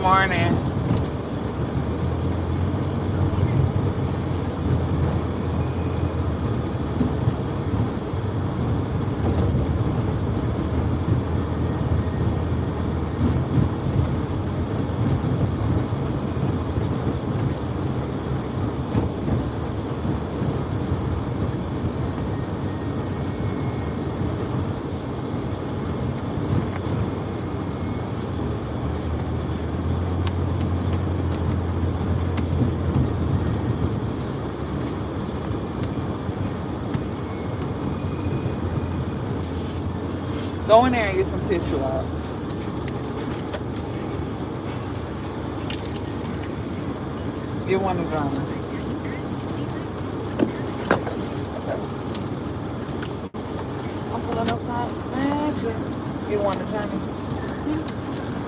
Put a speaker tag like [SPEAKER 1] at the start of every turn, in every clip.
[SPEAKER 1] morning. Go in there and get some tissue out. Get one of them. I'm pulling up my magic. Get one of Johnny.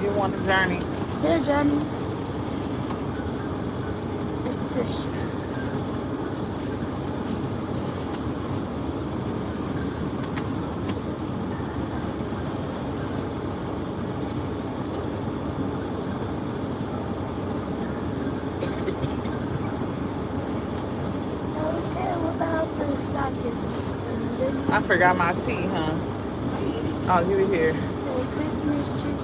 [SPEAKER 1] Get one of Johnny.
[SPEAKER 2] Here, Johnny. It's tissue.
[SPEAKER 1] I forgot my tea, huh? Oh, give it here.
[SPEAKER 2] The Christmas tree.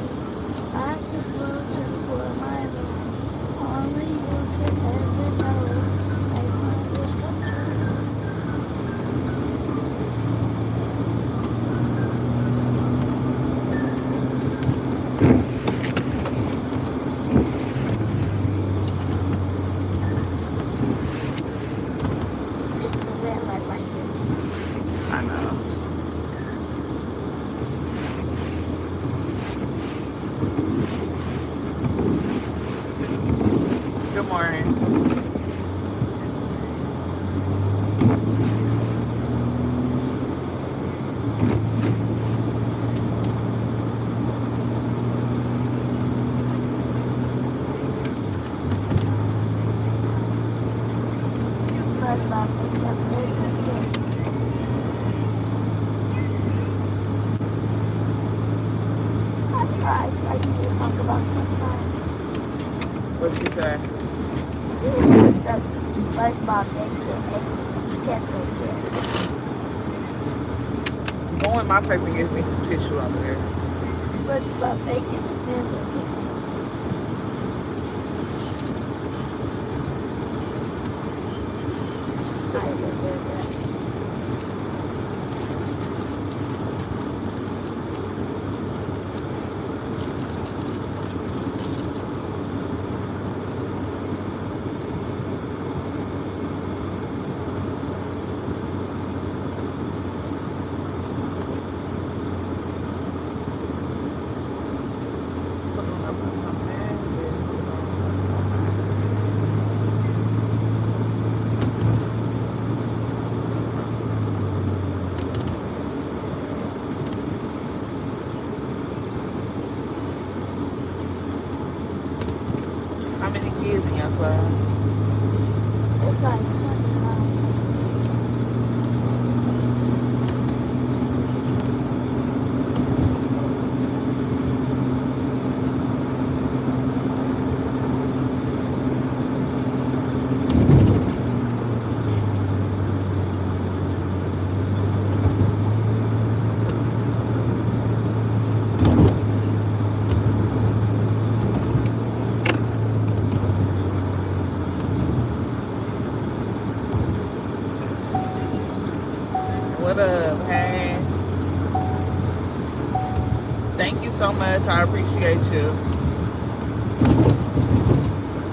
[SPEAKER 2] I just love you for my life. Only you can ever know. Make my wish come true. It's the red light right here.
[SPEAKER 1] I know. Good morning.
[SPEAKER 2] Right about that place again. I'm surprised. I made a song about SpongeBob.
[SPEAKER 1] What'd she say?
[SPEAKER 2] What's up, SpongeBob and Pencil Kid?
[SPEAKER 1] Go in my place and get me some tissue over there.
[SPEAKER 2] SpongeBob and Pencil Kid. I will do that.
[SPEAKER 1] How many kids in your class?
[SPEAKER 2] It's like 29 to
[SPEAKER 1] What up? Hey. Thank you so much. I appreciate you.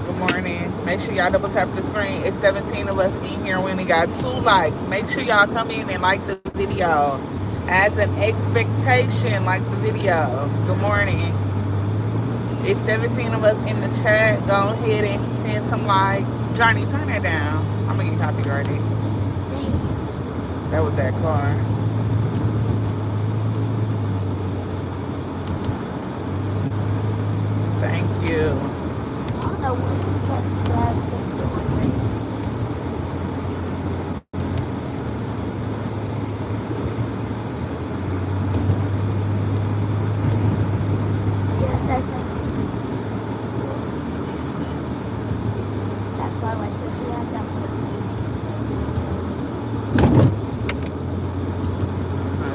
[SPEAKER 1] Good morning. Make sure y'all double tap the screen. It's 17 of us in here. We only got 2 likes. Make sure y'all come in and like the video. As an expectation, like the video. Good morning. It's 17 of us in the chat. Go ahead and send some likes. Johnny, turn that down. I'm gonna get copyrighted. That was that car. Thank you.
[SPEAKER 2] I don't know what his guys take doing things. Yeah, that's like See, I got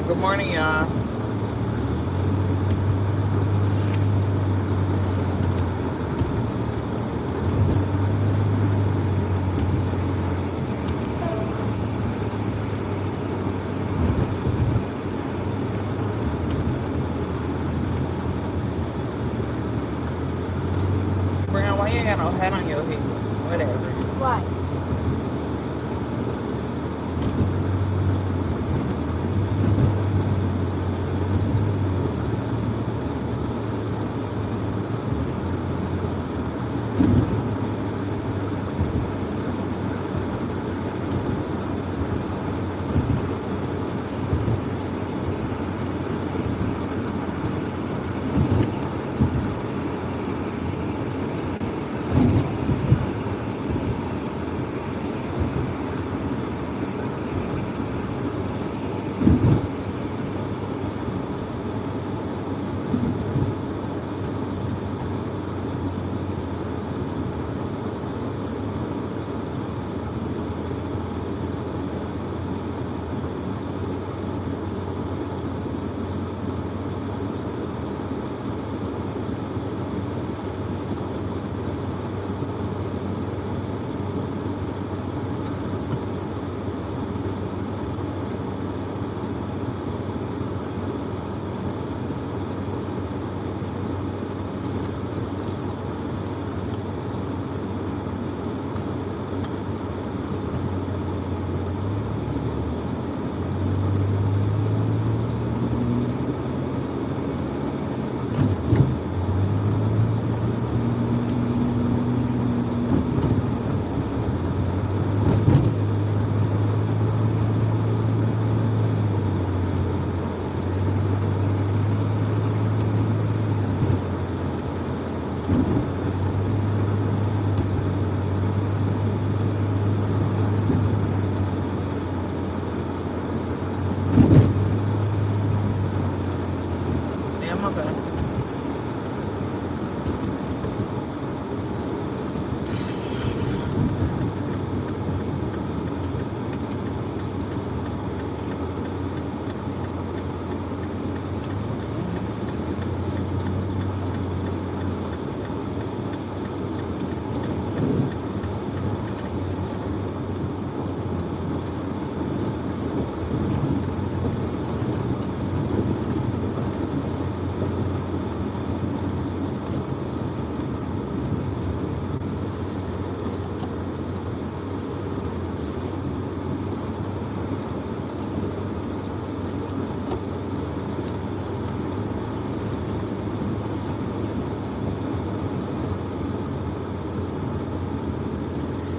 [SPEAKER 1] Good morning, y'all. Brown, why you ain't got no hat on your head? Whatever.
[SPEAKER 2] Why?
[SPEAKER 1] Yeah, I'm okay.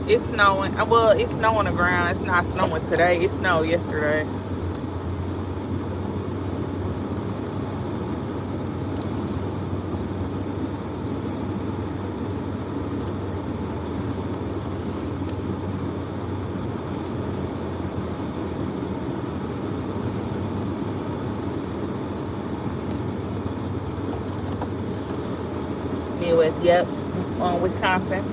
[SPEAKER 1] It's snowing. Well, it's snow on the ground. It's not snowing today. It snowed yesterday. Midwest, yep. Wisconsin.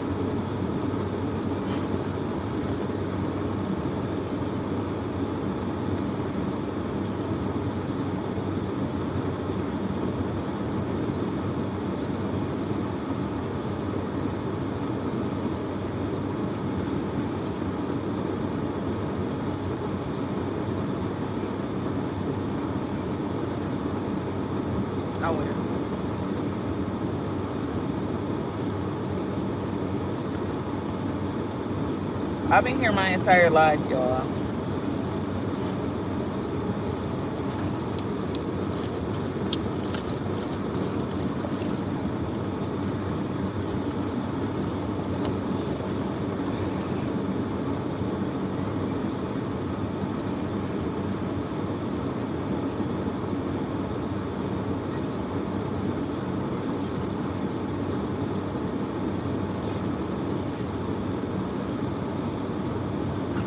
[SPEAKER 1] I will. I've been here my entire life, y'all.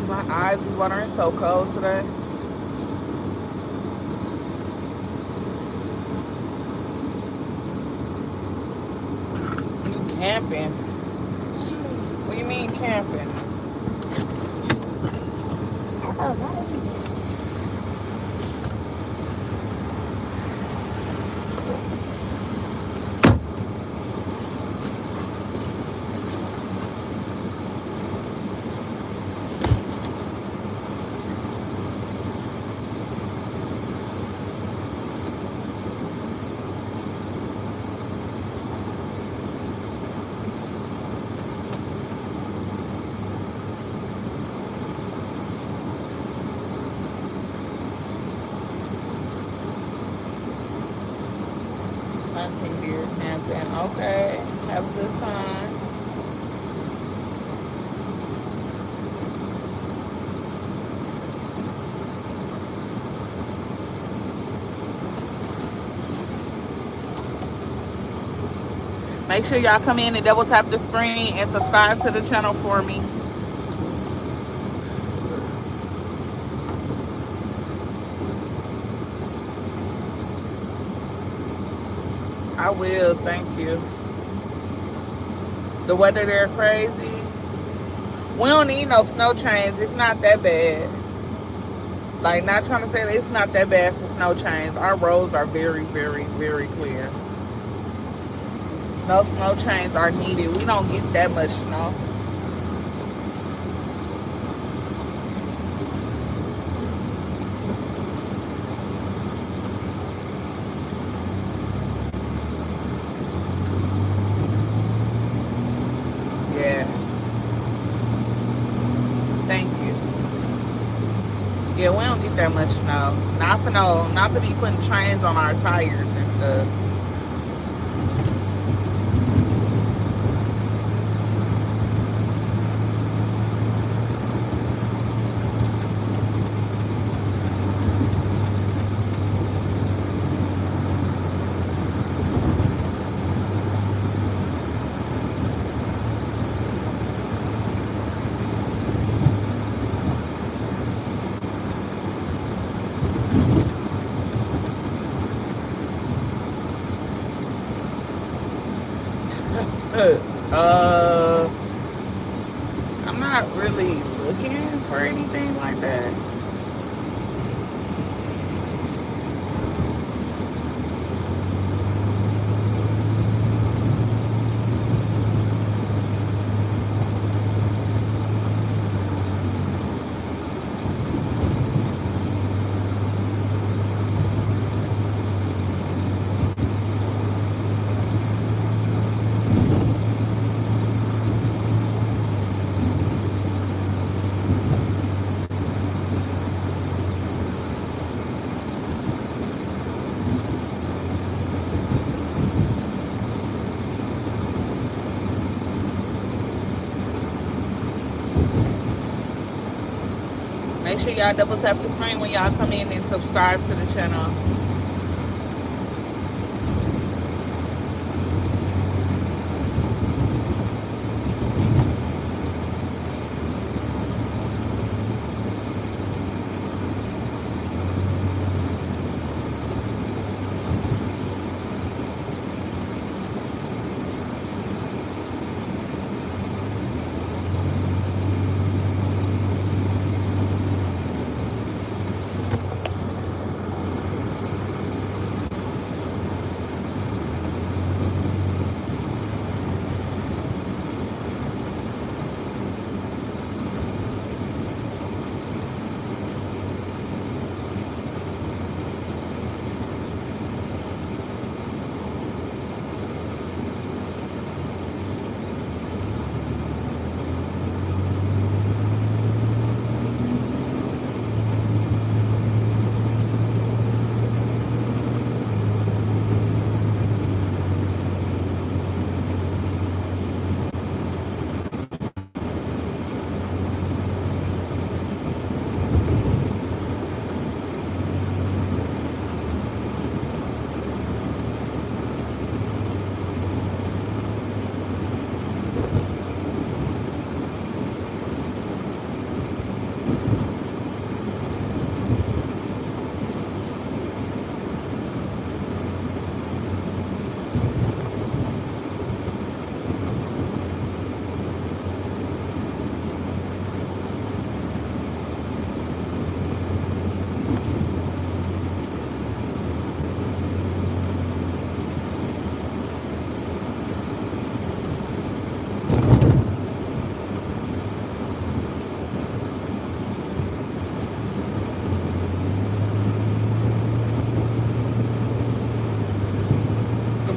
[SPEAKER 1] My eyes is watering so cold today. You camping? What do you mean camping?
[SPEAKER 2] Oh, nice.
[SPEAKER 1] Hunting deer camping. Okay. Have a good time. Make sure y'all come in and double tap the screen and subscribe to the channel for me. I will, thank you. The weather there crazy. We don't need no snow chains. It's not that bad. Like, not trying to say that it's not that bad for snow chains. Our roads are very, very, very clear. No snow chains are needed. We don't get that much snow. Yeah. Thank you. Yeah, we don't get that much snow. Not to be putting trains on our tires and stuff. uh, I'm not really looking for anything like that. Make sure y'all double tap the screen when y'all come in and subscribe to the channel.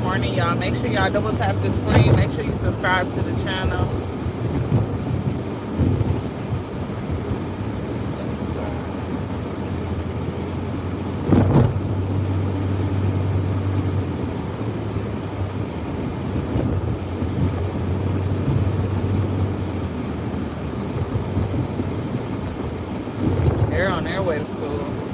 [SPEAKER 1] Morning, y'all. Make sure y'all double tap the screen. Make sure you subscribe to the channel. They're on their way to school.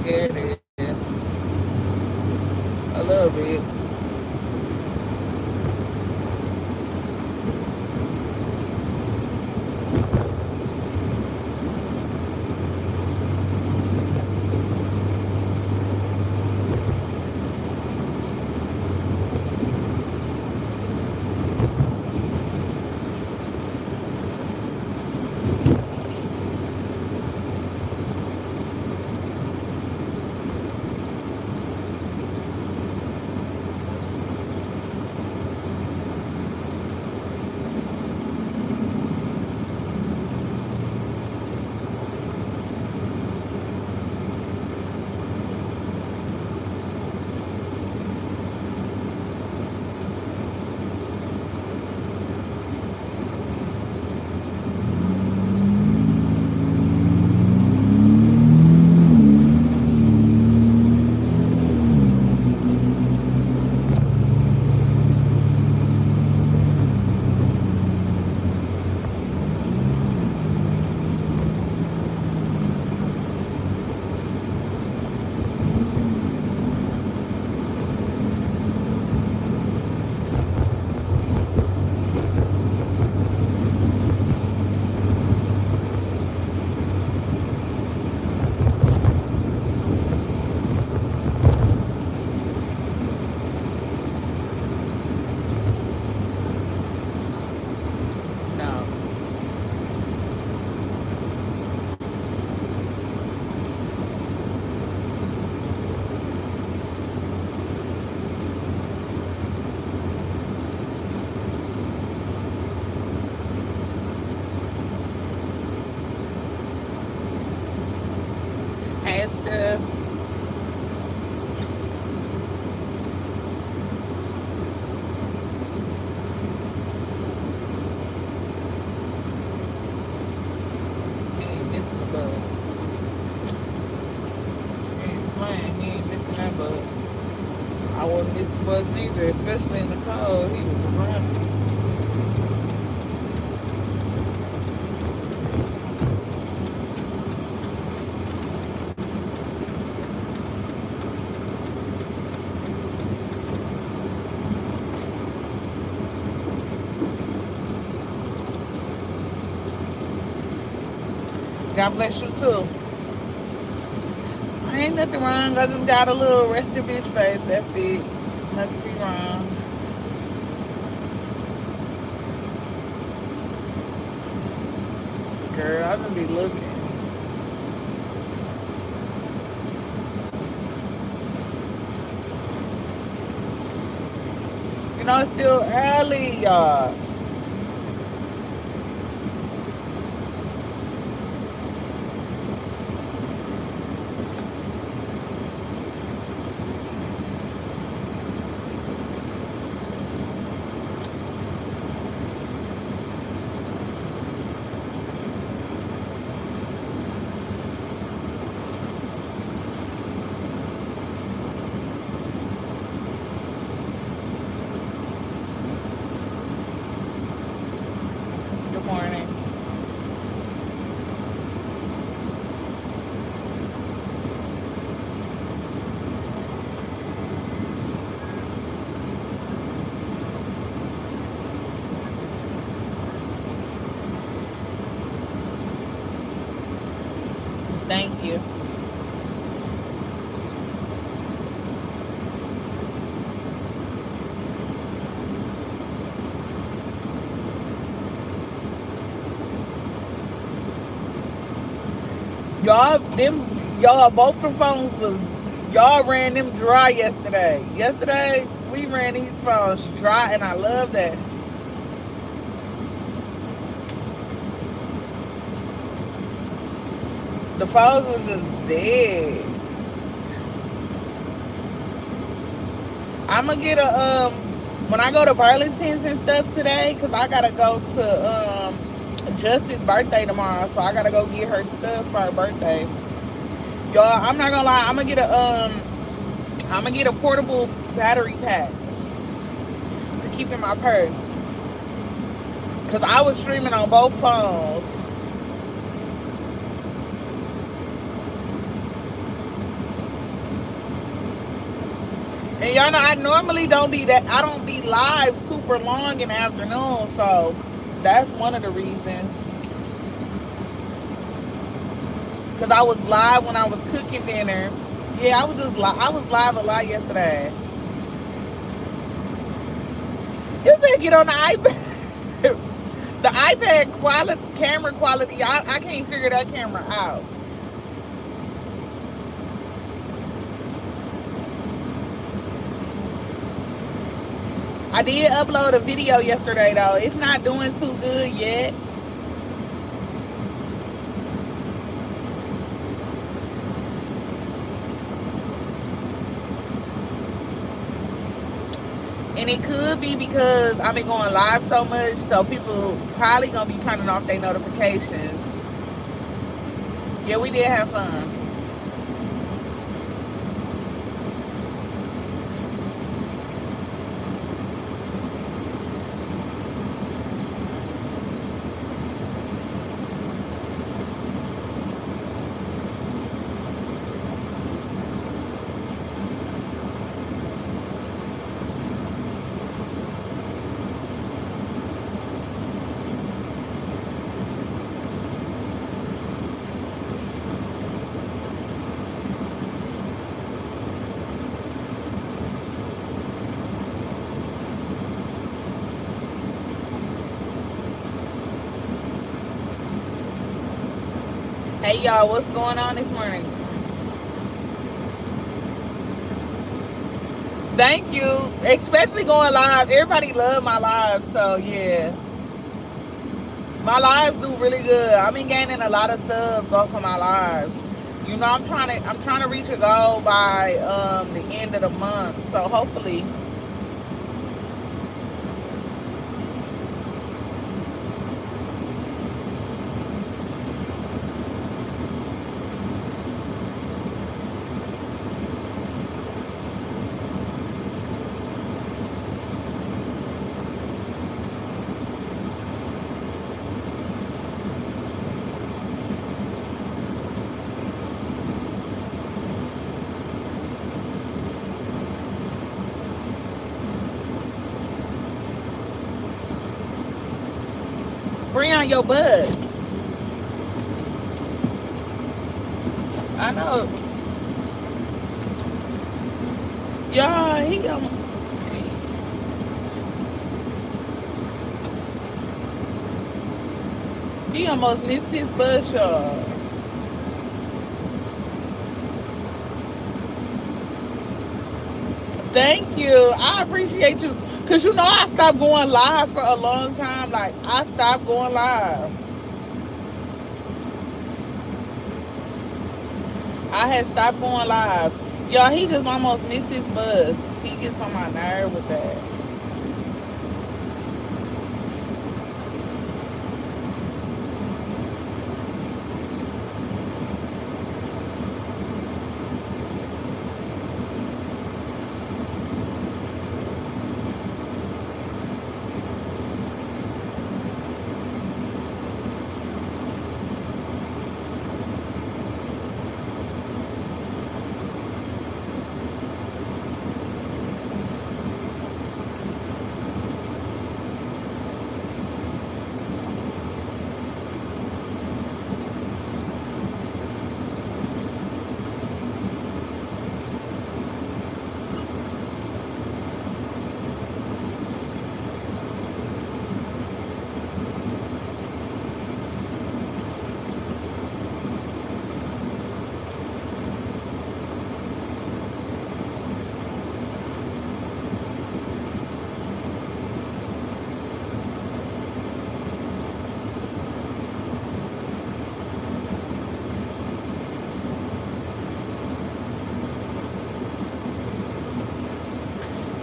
[SPEAKER 1] Here it is. A little bit. No. Hey, Steph. He ain't missing the bus. He ain't playing. He ain't missing that bus. I wouldn't miss the bus neither, especially in the cold. He was running. God bless you too. Ain't nothing wrong. I just got a little rested bitch face. That's it. Nothing be wrong. Girl, I just be looking. You know, it's still early, y'all. Thank you. Y'all, both the phones was, y'all ran them dry yesterday. Yesterday, we ran these phones dry, and I love that. The phones was just dead. I'm gonna get a, when I go to Burlington's and stuff today, cause I gotta go to, Justice's birthday tomorrow, so I gotta go get her stuff for her birthday. Y'all, I'm not gonna lie, I'm gonna get a portable battery pack to keep in my purse. Cause I was streaming on both phones. And y'all know I normally don't be that, I don't be live super long in the afternoon, so that's one of the reasons. Cause I was live when I was cooking dinner. Yeah, I was live a lot yesterday. You said get on the iPad. The iPad quality, camera quality, I can't figure that camera out. I did upload a video yesterday though. It's not doing too good yet. And it could be because I've been going live so much, so people probably gonna be turning off their notifications. Yeah, we did have fun. Hey y'all, what's going on this morning? Thank you. Especially going live. Everybody love my lives, so yeah. My lives do really good. I've been gaining a lot of subs off of my lives. You know, I'm trying to reach a goal by the end of the month. So hopefully. Bring on your buzz. I know. Y'all, he almost missed his buzz, y'all. Thank you. I appreciate you. Cause you know I stopped going live for a long time. Like I stopped going live. I had stopped going live. Y'all, he just almost missed his buzz. He gets on my nerve with that.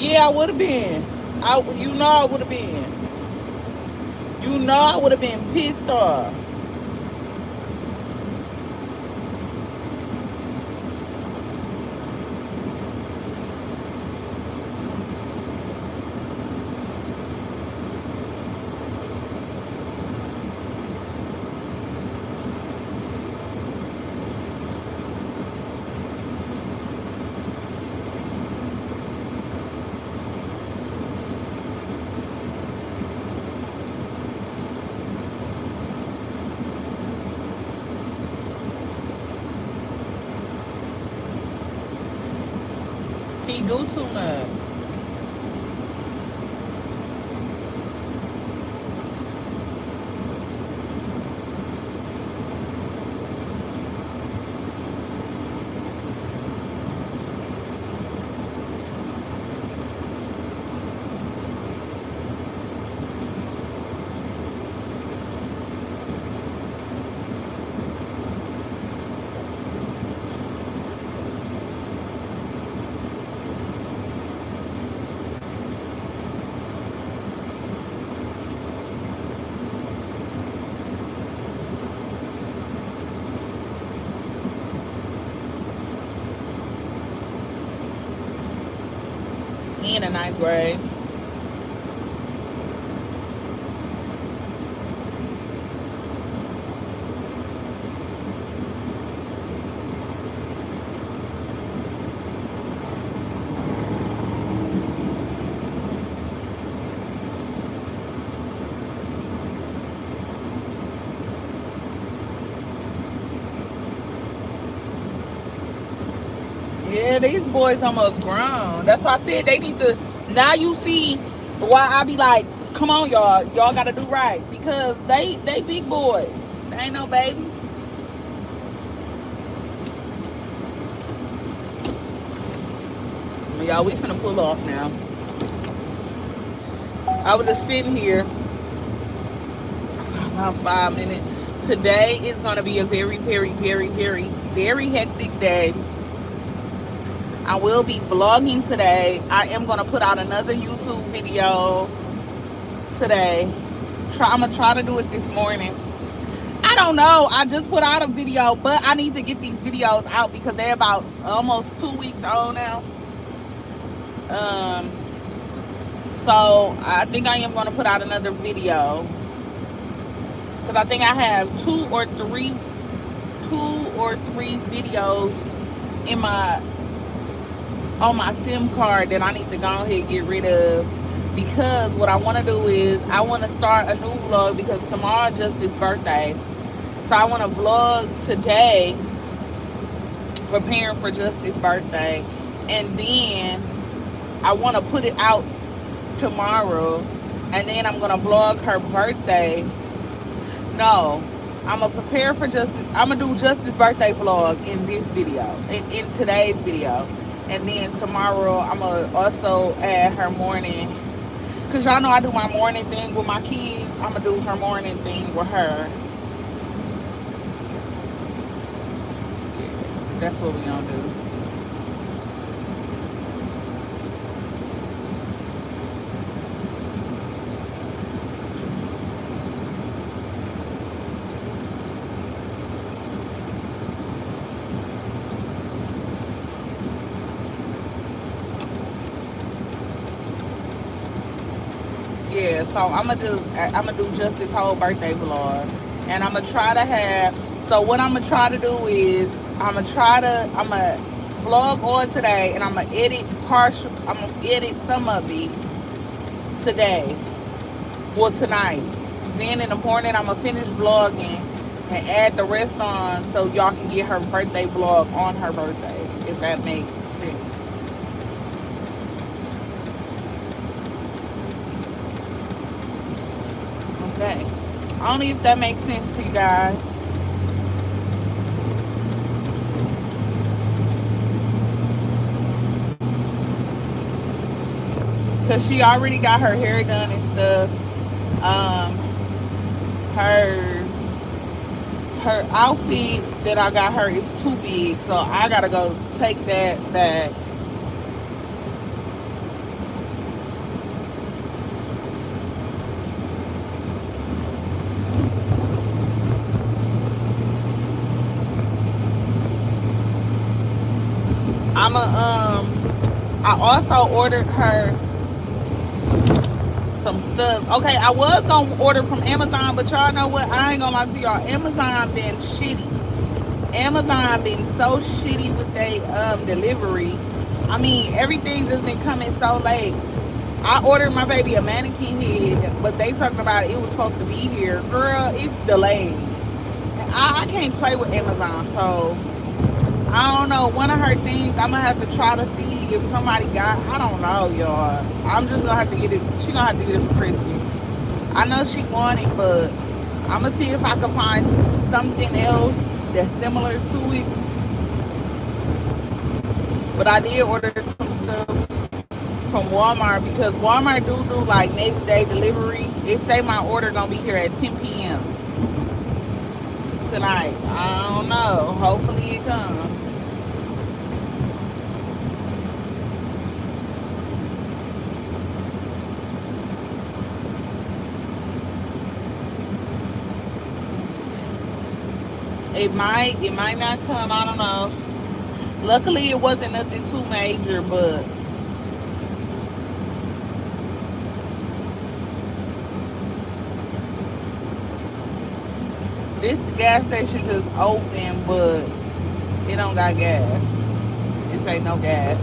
[SPEAKER 1] Yeah, I would have been. You know I would have been. You know I would have been pissed off. He do too much. He in the ninth grade. Yeah, these boys almost grown. That's why I said they need to. Now you see why I be like, come on, y'all. Y'all got to do right. Because they big boys. They ain't no babies. Y'all, we finna pull off now. I was just sitting here for about 5 minutes. Today is going to be a very, very, very, very, very hectic day. I will be vlogging today. I am going to put out another YouTube video today. I'm going to try to do it this morning. I don't know. I just put out a video, but I need to get these videos out because they're about almost 2 weeks old now. So I think I am going to put out another video because I think I have two or three videos in on my SIM card that I need to go ahead and get rid of, because what I want to do is I want to start a new vlog because tomorrow is just his birthday. So I want to vlog today preparing for just his birthday, and then I want to put it out tomorrow, and then I'm going to vlog her birthday. No, I'm going to prepare for Justice. I'm going to do Justice's birthday vlog in this video, in today's video. And then tomorrow, I'm going to also add her morning. Because y'all know I do my morning thing with my kids. I'm going to do her morning thing with her. Yeah, that's what we're going to do. Yeah, so I'm gonna do just this whole birthday vlog, and I'm gonna try to have. So what I'm gonna try to do is I'm gonna vlog on today, and I'm gonna edit partial. I'm gonna edit some of it today, well tonight. Then in the morning I'm gonna finish vlogging and add the rest on, so y'all can get her birthday vlog on her birthday, if that makes sense. Okay. Only if that makes sense to you guys. Cause she already got her hair done and stuff. Her outfit that I got her is too big, so I gotta go take that back. I also ordered her some stuff. Okay, I was gonna order from Amazon, but y'all know what? I ain't gonna lie to y'all. Amazon been shitty. Amazon been so shitty with they delivery. I mean, everything just been coming so late. I ordered my baby a mannequin head, but they talking about it was supposed to be here. Girl, it's delayed. And I can't play with Amazon, so I don't know. One of her things, I'm gonna have to try to see if somebody got. I don't know, y'all. I'm just gonna have to get it. She gonna have to get it for Christmas. I know she want it, but I'm gonna see if I can find something else that's similar to it. But I did order some stuff from Walmart because Walmart do like next day delivery. It say my order gonna be here at 10 p.m. tonight. I don't know. Hopefully it comes. It might not come. I don't know. Luckily, it wasn't nothing too major, but this gas station is open, but it don't got gas. This ain't no gas.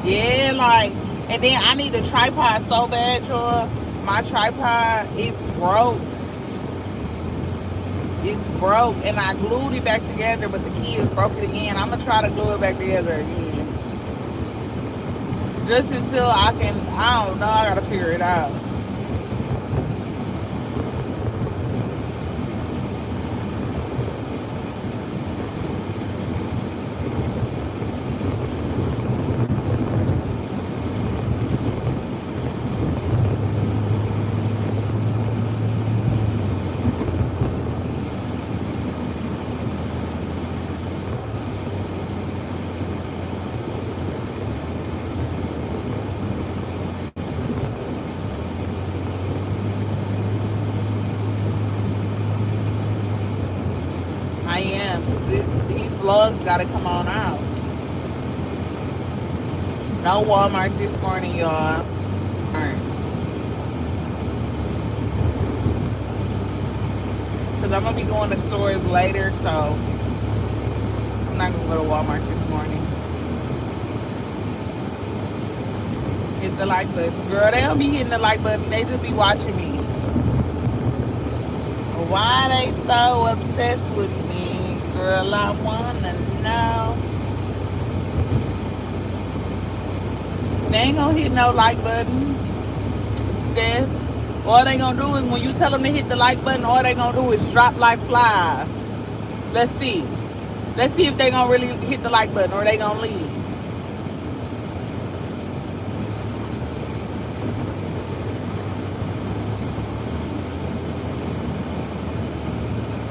[SPEAKER 1] Yeah, like, and then I need a tripod so bad, y'all. My tripod is broke. It's broke, and I glued it back together, but the key is broke it again. I'm gonna try to glue it back together again, just until I can. I don't know. I gotta figure it out. I am. These vlogs gotta come on out. No Walmart this morning, y'all. Alright. Because I'm gonna be going to stores later, so I'm not gonna go to Walmart this morning. Hit the like button. Girl, they don't be hitting the like button. They just be watching me. Why they so obsessed with me? Girl, I wanna know. They ain't gonna hit no like button. Steph. All they gonna do is when you tell them to hit the like button, all they gonna do is drop like flies. Let's see. Let's see if they gonna really hit the like button or they gonna leave.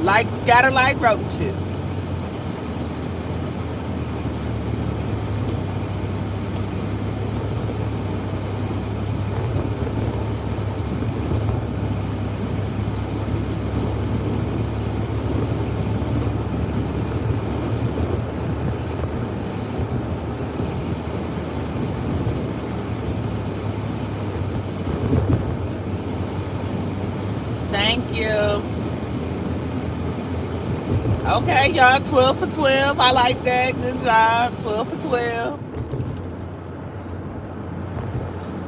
[SPEAKER 1] Like scatter like roaches. Thank you. Okay, y'all, 12 for 12. I like that. Good job. 12 for 12.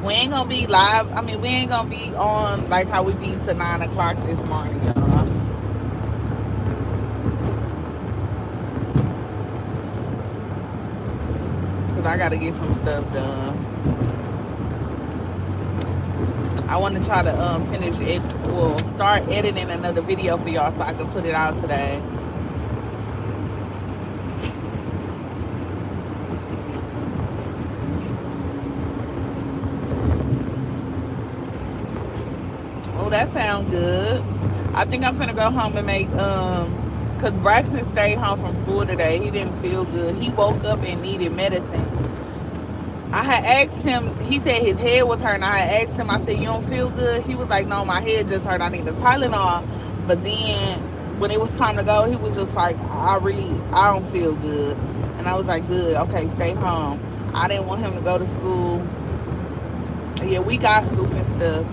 [SPEAKER 1] We ain't gonna be live. I mean, we ain't gonna be on like how we be to 9 o'clock this morning, y'all. Because I gotta get some stuff done. I want to try to finish it. Well, start editing another video for y'all so I can put it out today. Oh, that sounds good. I think I'm finna go home and make cause Braxton stayed home from school today. He didn't feel good. He woke up and needed medicine. I had asked him, he said his head was hurting. I had asked him, I said, you don't feel good? He was like, no, my head just hurt. I need a Tylenol. But then when it was time to go, he was just like, I don't feel good. And I was like, good, okay, stay home. I didn't want him to go to school. Yeah, we got soup and stuff.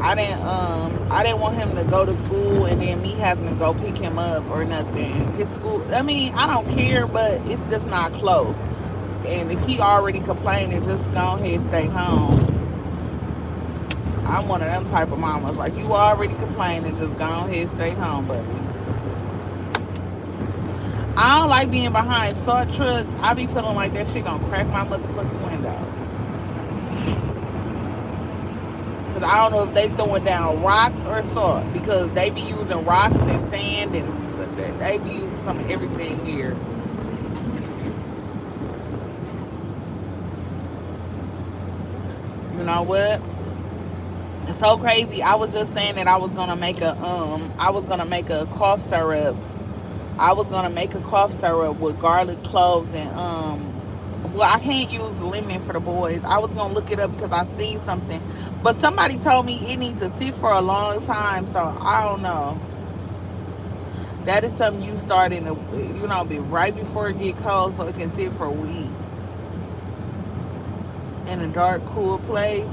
[SPEAKER 1] I didn't want him to go to school and then me having to go pick him up or nothing. His school, I mean, I don't care, but it's just not close. And if he already complaining, just go ahead and stay home. I'm one of them type of mamas. Like, you already complaining, just go ahead and stay home, buddy. I don't like being behind salt trucks. I be feeling like that shit gonna crack my motherfucking window. Cause I don't know if they throwing down rocks or salt. Because they be using rocks and sand and they be using some of everything here. You know what? It's so crazy. I was just saying that I was gonna make a cough syrup. I was gonna make a cough syrup with garlic cloves and well, I can't use lemon for the boys. I was gonna look it up because I seen something. But somebody told me it needs to sit for a long time, so I don't know. That is something you start in be right before it get cold so it can sit for weeks. In a dark, cool place.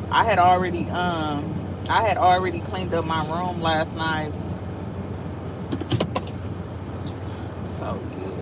[SPEAKER 1] I had already cleaned up my room last night. So yeah.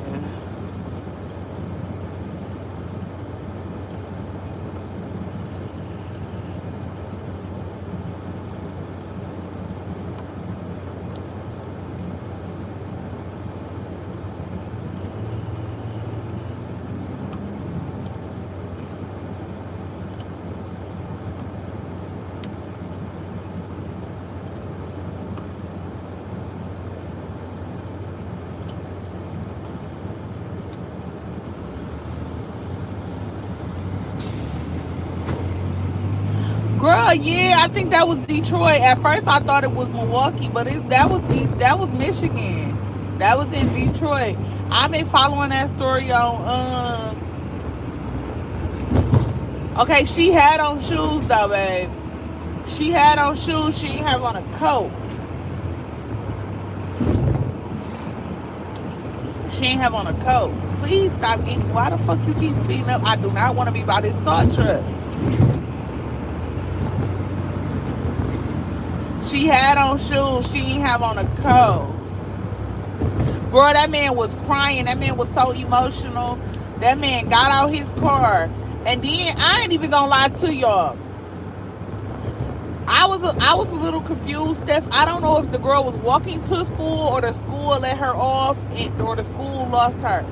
[SPEAKER 1] Girl, yeah, I think that was Detroit. At first, I thought it was Milwaukee, but that was Michigan. That was in Detroit. I've been following that story on. Okay, she had on shoes though, babe. She had on shoes. She didn't have on a coat. She ain't have on a coat. Please stop getting. Why the fuck you keep speeding up? I do not want to be by this salt truck. She had on shoes. She didn't have on a coat. Girl, that man was crying. That man was so emotional. That man got out his car. And then, I ain't even gonna lie to y'all. I was a little confused, Steph. I don't know if the girl was walking to school or the school let her off or the school lost her.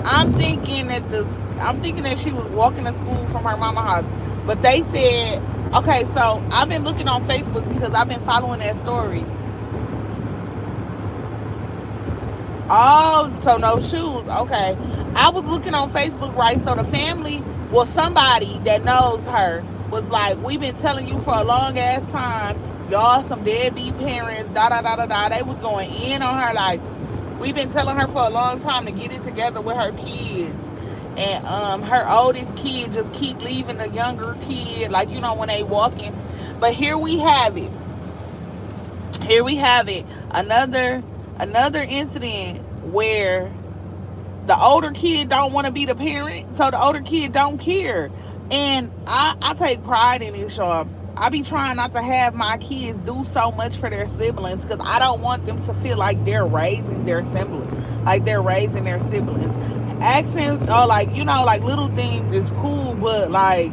[SPEAKER 1] I'm thinking that she was walking to school from her mama's house. But they said, okay, so I've been looking on Facebook because I've been following that story. Oh, so no shoes. Okay. I was looking on Facebook, right? So the family, well, somebody that knows her was like, we've been telling you for a long ass time, y'all some deadbeat parents, da da da da da. They was going in on her like, we've been telling her for a long time to get it together with her kids. And her oldest kid just keep leaving the younger kid, like, when they walking. But here we have it. Another incident where the older kid don't want to be the parent, so the older kid don't care. And I take pride in this, y'all. I be trying not to have my kids do so much for their siblings because I don't want them to feel like they're raising their siblings, like they're raising their siblings. Accents, like little things is cool, but like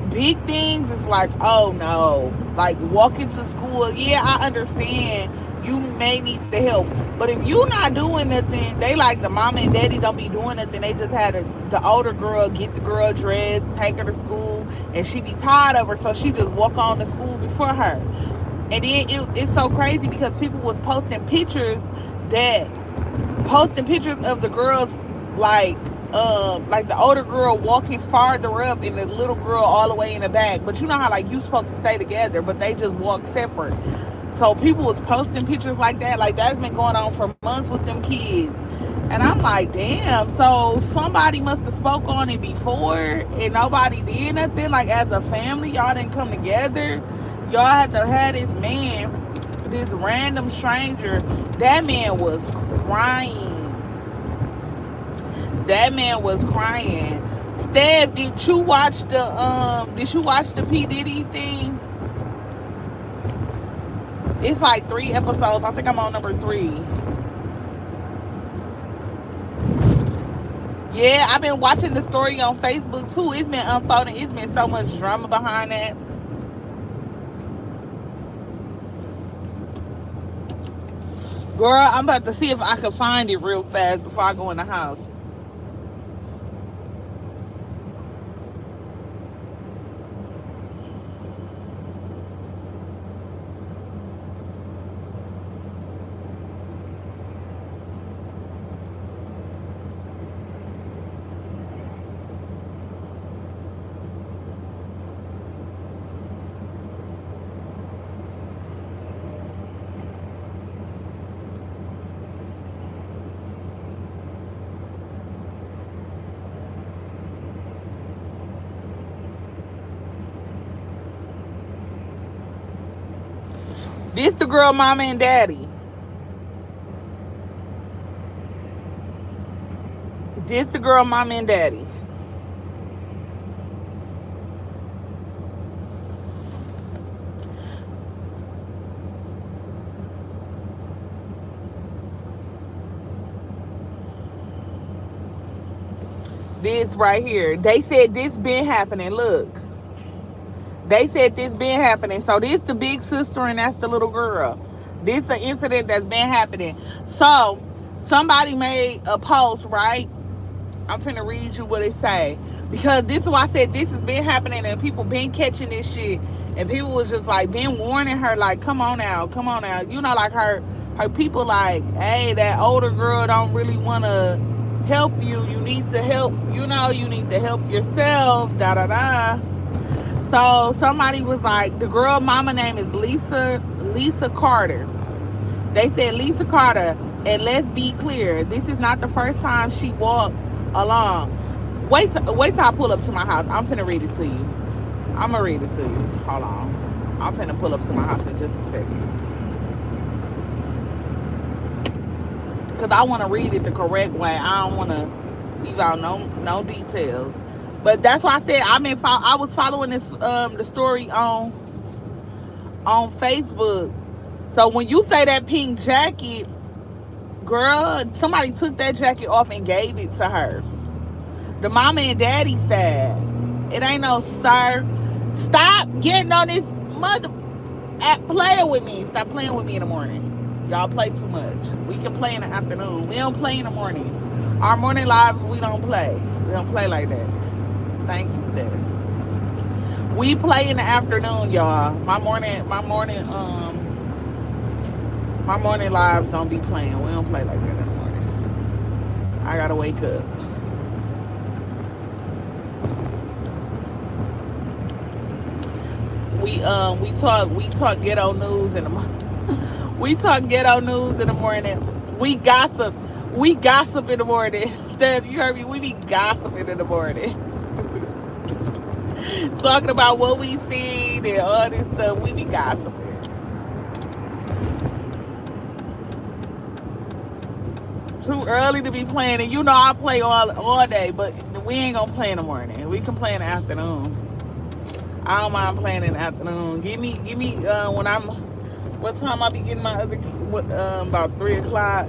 [SPEAKER 1] big things, it's like, oh no. Like walking to school, yeah, I understand you may need the help, but if you not doing nothing, they like the mama and daddy don't be doing nothing. They just had the older girl get the girl dressed, take her to school, and she be tired of her, so she just walk on to school before her. And then it's so crazy because people was posting pictures of the girls like like the older girl walking farther up and the little girl all the way in the back. But you know how like you supposed to stay together, but they just walk separate. So people was posting pictures like that. Like that's been going on for months with them kids. And I'm like, damn, so somebody must have spoke on it before and nobody did nothing. Like as a family, y'all didn't come together. Y'all had to have this man, this random stranger. That man was crying. That man was crying. Steph, did you watch the P. Diddy thing? It's like 3 episodes. I think I'm on number 3. Yeah, I've been watching the story on Facebook too. It's been unfolding. It's been so much drama behind that. Girl, I'm about to see if I can find it real fast before I go in the house. This the girl mama and daddy. This the girl mama and daddy. This right here. They said this been happening. Look. They said this been happening. So this the big sister and that's the little girl. This is an incident that's been happening. So somebody made a post, right? I'm finna read you what it say. Because this is why I said this has been happening and people been catching this shit. And people was just like been warning her like, come on now, come on now. You know, like her people like, hey, that older girl don't really wanna help you. You need to help, you know, you need to help yourself, da da da. So somebody was like, the girl mama name is Lisa Carter. They said Lisa Carter, and let's be clear, this is not the first time she walked along. Wait till I pull up to my house. I'm finna read it to you. I'm gonna read it to you. Hold on. I'm finna pull up to my house in just a second. Because I want to read it the correct way. I don't want to leave out no details. But that's why I said I was following this the story on Facebook. So when you say that pink jacket, girl, somebody took that jacket off and gave it to her. The mama and daddy said, it ain't no sir. Stop getting on this mother at playing with me. Stop playing with me in the morning. Y'all play too much. We can play in the afternoon. We don't play in the mornings. Our morning lives, we don't play. We don't play like that. Thank you, Steph. We play in the afternoon, y'all. My morning lives don't be playing. We don't play like that in the morning. I gotta wake up. We talk ghetto news in the morning. We talk ghetto news in the morning. We gossip in the morning. Steph, you heard me? We be gossiping in the morning. Talking about what we seen and all this stuff. We be gossiping. Too early to be playing, and you know I play all day, but we ain't gonna play in the morning. We can play in the afternoon. I don't mind playing in the afternoon. Give me when I'm, what time I be getting my other about 3 o'clock.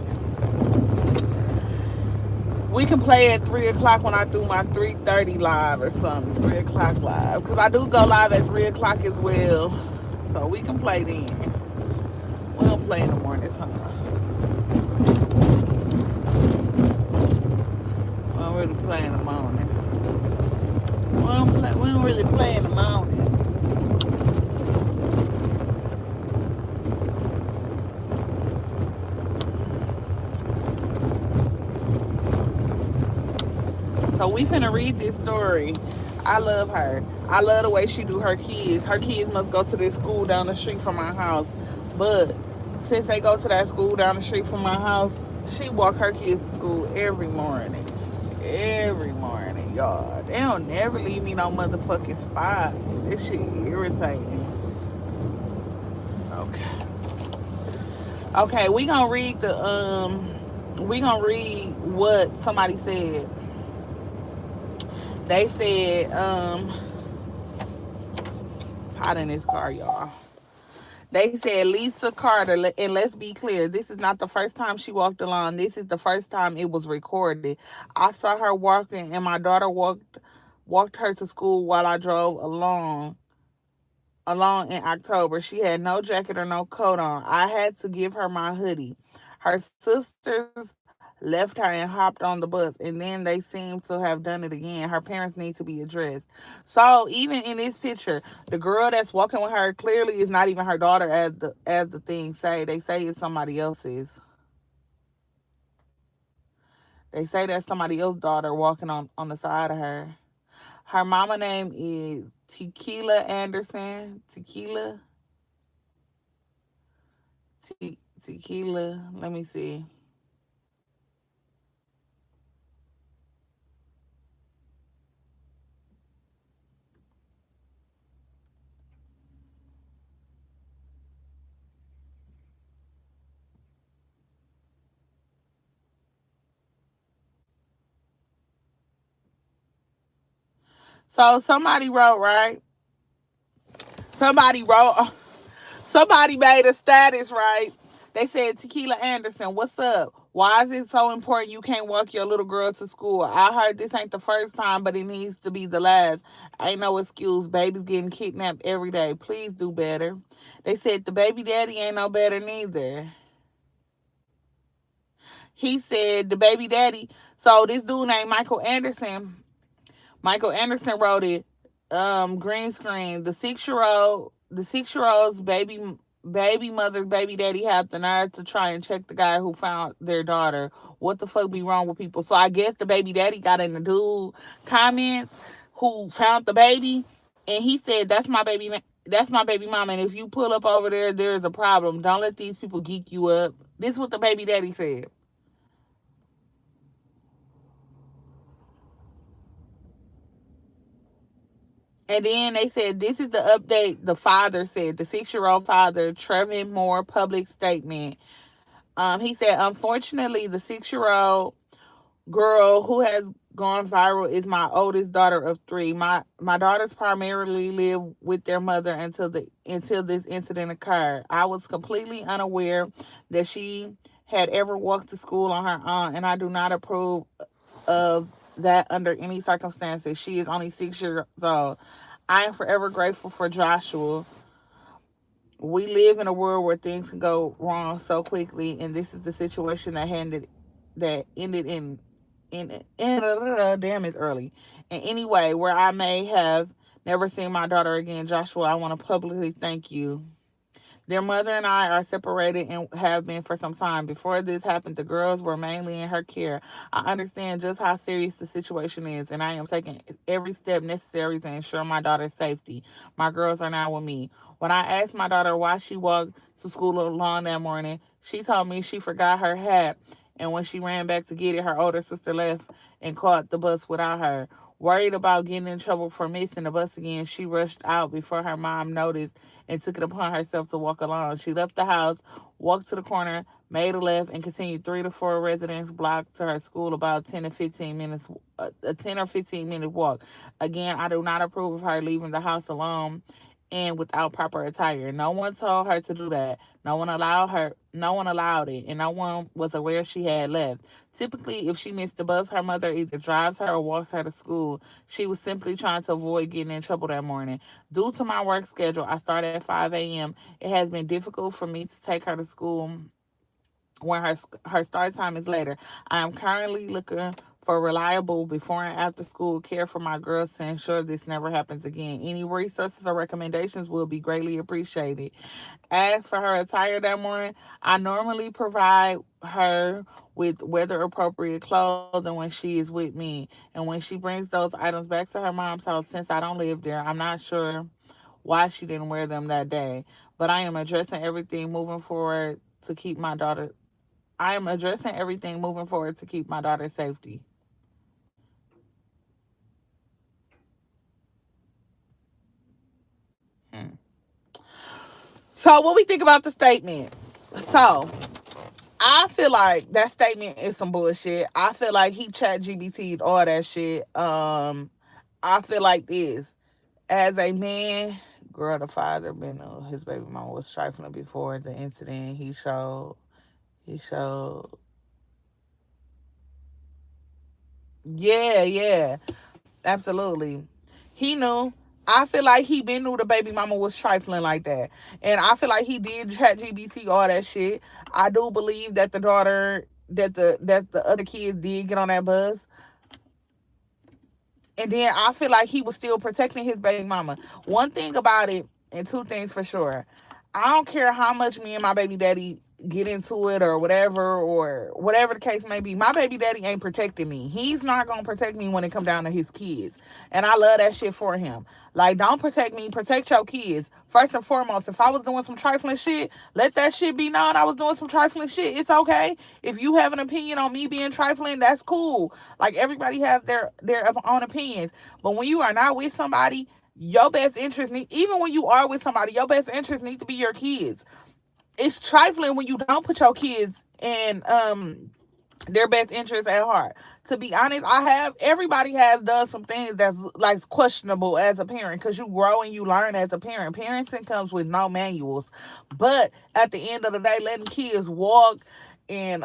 [SPEAKER 1] We can play at 3 o'clock when I do my 3:30 live or something. 3 o'clock live. Because I do go live at 3 o'clock as well. So we can play then. We don't play in the morning time. We don't really play in the morning. We don't really play in the morning. So we finna read this story. I love her. I love the way she do her kids. Her kids must go to this school down the street from my house. But since they go to that school down the street from my house, she walk her kids to school every morning. Every morning, y'all. They don't never leave me no motherfucking spot. This shit irritating. Okay. Okay, we gonna read what somebody said. They said, hot in this car, y'all. They said Lisa Carter, and let's be clear, this is not the first time she walked along. This is the first time it was recorded. I saw her walking, and my daughter walked her to school while I drove along in October. She had no jacket or no coat on. I had to give her my hoodie. Her sisters left her and hopped on the bus, and then they seem to have done it again. Her parents need to be addressed. So even in this picture, the girl that's walking with her clearly is not even her daughter, as the thing say. They say it's somebody else's. They say that's somebody else's daughter walking on the side of her. Her mama name is Tequila Anderson. Tequila. Let me see. So somebody wrote, somebody made a status, right? They said, Tequila Anderson, what's up? Why is it so important you can't walk your little girl to school? I heard this ain't the first time, but it needs to be the last. Ain't no excuse. Babies getting kidnapped every day. Please do better. They said the baby daddy ain't no better neither. He said the baby daddy. So this dude named Michael Anderson wrote it. Green screen. The 6-year old's baby mother's baby daddy have the nerve to try and check the guy who found their daughter. What the fuck be wrong with people? So I guess the baby daddy got in the dude comments who found the baby, and he said that's my baby mama, and if you pull up over there, there is a problem. Don't let these people geek you up. This is what the baby daddy said. And then they said, this is the update. The father said, the 6-year-old father, Trevin Moore, public statement. He said, unfortunately, the 6-year-old girl who has gone viral is my oldest daughter of three. My daughters primarily live with their mother until this incident occurred. I was completely unaware that she had ever walked to school on her own, and I do not approve of that under any circumstances. She is only 6 years old. I am forever grateful for Joshua. We live in a world where things can go wrong so quickly, and this is the situation that ended in damn, it's early. And anyway, where I may have never seen my daughter again, Joshua, I want to publicly thank you. Their mother and I are separated and have been for some time. Before this happened, the girls were mainly in her care. I understand just how serious the situation is, and I am taking every step necessary to ensure my daughter's safety. My girls are now with me. When I asked my daughter why she walked to school alone that morning, she told me she forgot her hat, and when she ran back to get it, her older sister left and caught the bus without her. Worried about getting in trouble for missing the bus again, she rushed out before her mom noticed and took it upon herself to walk alone. She left the house, walked to the corner, made a left, and continued 3 to 4 residence blocks to her school, about 10 to 15 minutes, a 10 or 15 minute walk. Again, I do not approve of her leaving the house alone and without proper attire. No one told her to do that. No one allowed it, and no one was aware she had left. Typically, if she missed the bus, her mother either drives her or walks her to school. She was simply trying to avoid getting in trouble that morning. Due to my work schedule, I start at 5 a.m. It has been difficult for me to take her to school when her start time is later. I am currently looking for reliable before and after school care for my girls to ensure this never happens again. Any resources or recommendations will be greatly appreciated. As for her attire that morning, I normally provide her with weather appropriate clothing when she is with me. And when she brings those items back to her mom's house, since I don't live there, I'm not sure why she didn't wear them that day. But I am addressing everything moving forward to keep my daughter. I am addressing everything moving forward to keep my daughter's safety. Hmm. So, what we think about the statement? So, I feel like that statement is some bullshit. I feel like he chat GBT'd all that shit. I feel like this. As a man, girl, the father been his baby mama was trifling before the incident. He showed yeah, yeah. Absolutely. He knew. I feel like he been knew the baby mama was trifling like that. And I feel like he did chat GBT all that shit. I do believe that the daughter that the other kids did get on that bus. And then I feel like he was still protecting his baby mama. One thing about it, and two things for sure. I don't care how much me and my baby daddy get into it or whatever the case may be. My baby daddy ain't protecting me. He's not gonna protect me when it come down to his kids. And I love that shit for him. Like, don't protect me, protect your kids. First and foremost, if I was doing some trifling shit, let that shit be known I was doing some trifling shit. It's okay. If you have an opinion on me being trifling, that's cool. Like, everybody has their own opinions. But when you are not with somebody, your best interest need, even when you are with somebody, your best interest needs to be your kids. It's trifling when you don't put your kids in their best interest at heart. To be honest, everybody has done some things that's like questionable as a parent, because you grow and you learn as a parent. Parenting comes with no manuals. But at the end of the day, letting kids and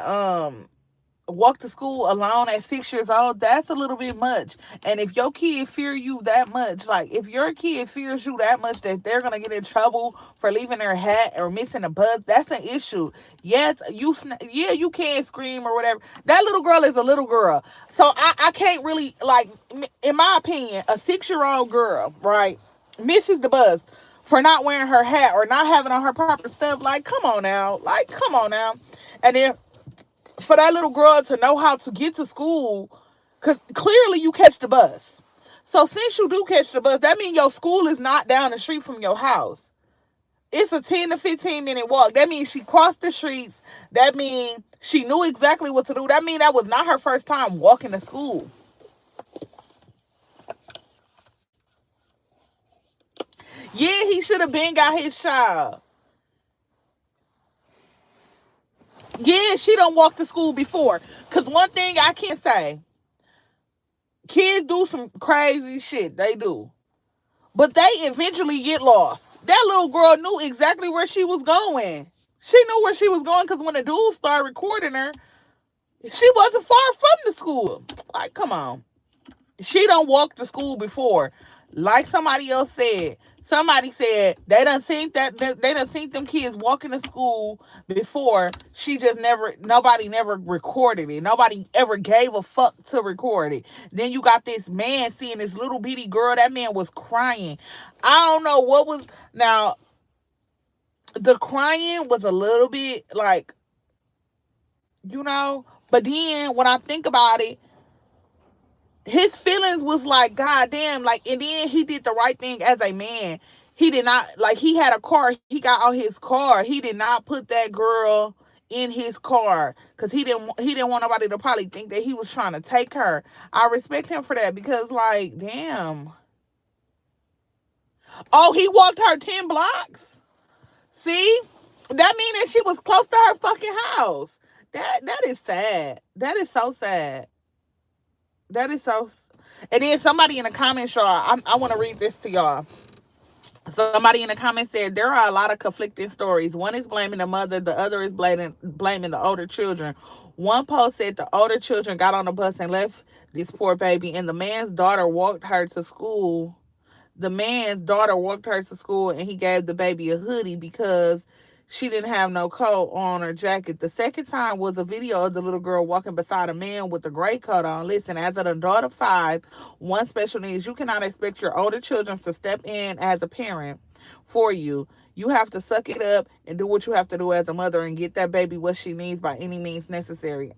[SPEAKER 1] walk to school alone at 6 years old, that's a little bit much. And if your kid fear you that much, like if your kid fears you that much that they're gonna get in trouble for leaving their hat or missing a bus, that's an issue. Yes, yeah, you can scream or whatever. That little girl is a little girl, so I can't really, like, in my opinion, a 6-year-old girl, right, misses the bus for not wearing her hat or not having on her proper stuff. Like, come on now, and then for that little girl to know how to get to school, because clearly you catch the bus. So since you do catch the bus, that means your school is not down the street from your house. It's a 10 to 15 minute walk. That means she crossed the streets. That means she knew exactly what to do. That means that was not her first time walking to school. Yeah, he should have been got his child. Yeah, she don't walk to school before. Because one thing I can say, kids do some crazy shit. They do. But they eventually get lost. That little girl knew exactly where she was going. She knew where she was going because when the dude started recording her, she wasn't far from the school. Like, come on. She don't walk to school before. Like somebody else said. Somebody said they done seen them kids walking to school before. She just nobody never recorded it. Nobody ever gave a fuck to record it. Then you got this man seeing this little bitty girl. That man was crying. I don't know what was, now the crying was a little bit like, but then when I think about it, his feelings was like, God damn, like, and then he did the right thing as a man. He did not, like, he had a car, he got out his car. He did not put that girl in his car because he didn't want nobody to probably think that he was trying to take her. I respect him for that because, like, damn. Oh, he walked her 10 blocks? See? That means that she was close to her fucking house. That is sad. That is so sad. That is so. And then somebody in the comments, y'all, I want to read this to y'all. Somebody in the comments said there are a lot of conflicting stories. One is blaming the mother, the other is blaming the older children. One post said the older children got on the bus and left this poor baby, and the man's daughter walked her to school. The man's daughter walked her to school, and he gave the baby a hoodie because she didn't have no coat on or jacket. The second time was a video of the little girl walking beside a man with a gray coat on. Listen, as an adult of five, one special needs, you cannot expect your older children to step in as a parent for you. You have to suck it up and do what you have to do as a mother and get that baby what she needs by any means necessary.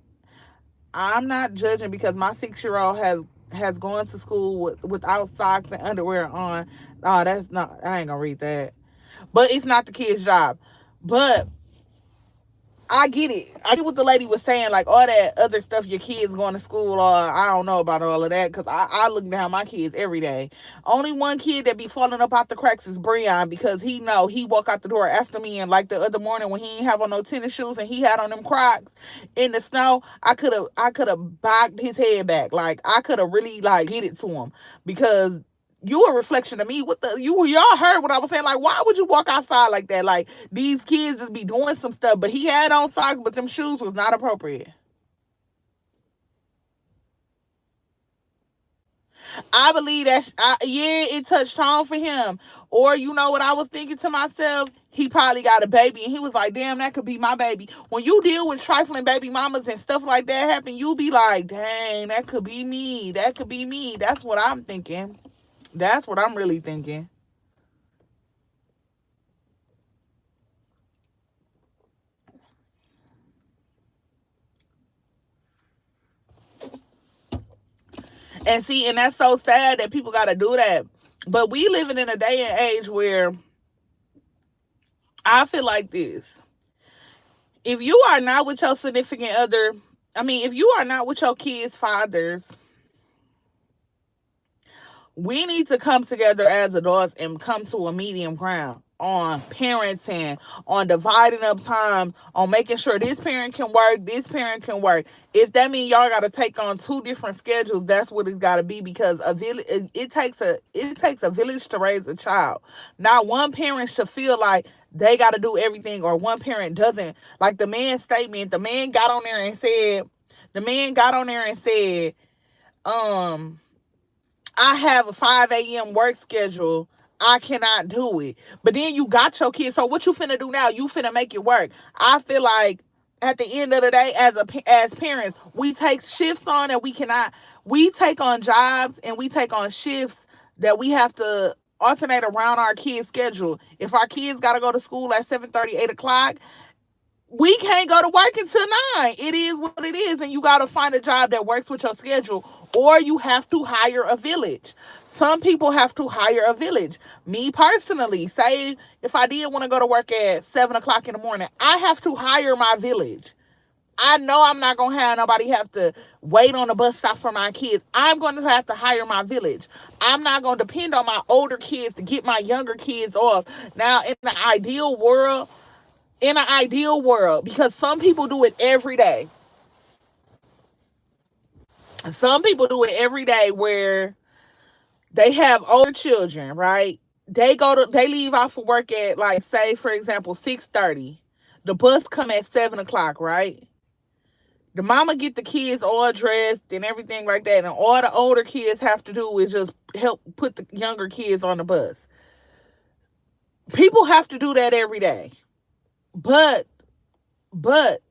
[SPEAKER 1] I'm not judging because my 6 year old has gone to school without socks and underwear on. Oh, that's not. I ain't gonna read that. But it's not the kid's job. But I get it. I get what the lady was saying, like all that other stuff your kids going to school, or I don't know about all of that, because I look down my kids every day. Only one kid that be falling up out the cracks is Breon, because he know he walk out the door after me, and like the other morning when he ain't have on no tennis shoes and he had on them Crocs in the snow, I could have bogged his head back. Like I could have really like hit it to him, because you a reflection of me. What the y'all heard what I was saying? Like, why would you walk outside like that? Like these kids just be doing some stuff, but he had on socks, but them shoes was not appropriate. I believe that yeah, it touched home for him. Or you know what I was thinking to myself? He probably got a baby and he was like, damn, that could be my baby. When you deal with trifling baby mamas and stuff like that happen, you be like, dang, that could be me. That could be me. That's what I'm thinking. That's what I'm really thinking. And see, and that's so sad that people got to do that. But we living in a day and age where I feel like this. If you are not with your significant other, I mean, if you are not with your kids' fathers, we need to come together as adults and come to a medium ground on parenting, on dividing up time, on making sure this parent can work, this parent can work. If that means y'all got to take on two different schedules, that's what it's got to be, because a village it takes a village to raise a child. Not one parent should feel like they got to do everything, or one parent doesn't. Like the man's statement, the man got on there and said, um I have a 5 a.m. work schedule. I cannot do it. But then you got your kids. So what you finna do now? You finna make it work. I feel like at the end of the day, as parents, we take shifts on, and we take on jobs and we take on shifts that we have to alternate around our kids' schedule. If our kids gotta go to school at 7:30, 8 o'clock, we can't go to work until 9. It is what it is, and you got to find a job that works with your schedule, or you have to hire a village. Some people have to hire a village. Me personally, say if I did want to go to work at 7 o'clock in the morning, I have to hire my village. I know I'm not going to have nobody have to wait on the bus stop for my kids. I'm going to have to hire my village. I'm not going to depend on my older kids to get my younger kids off. Now, in an ideal world, because some people do it every day. Some people do it every day where they have older children, right? They leave out for work at, like, say for example, 6:30. The bus come at 7 o'clock, right? The mama get the kids all dressed and everything like that, and all the older kids have to do is just help put the younger kids on the bus. People have to do that every day. But But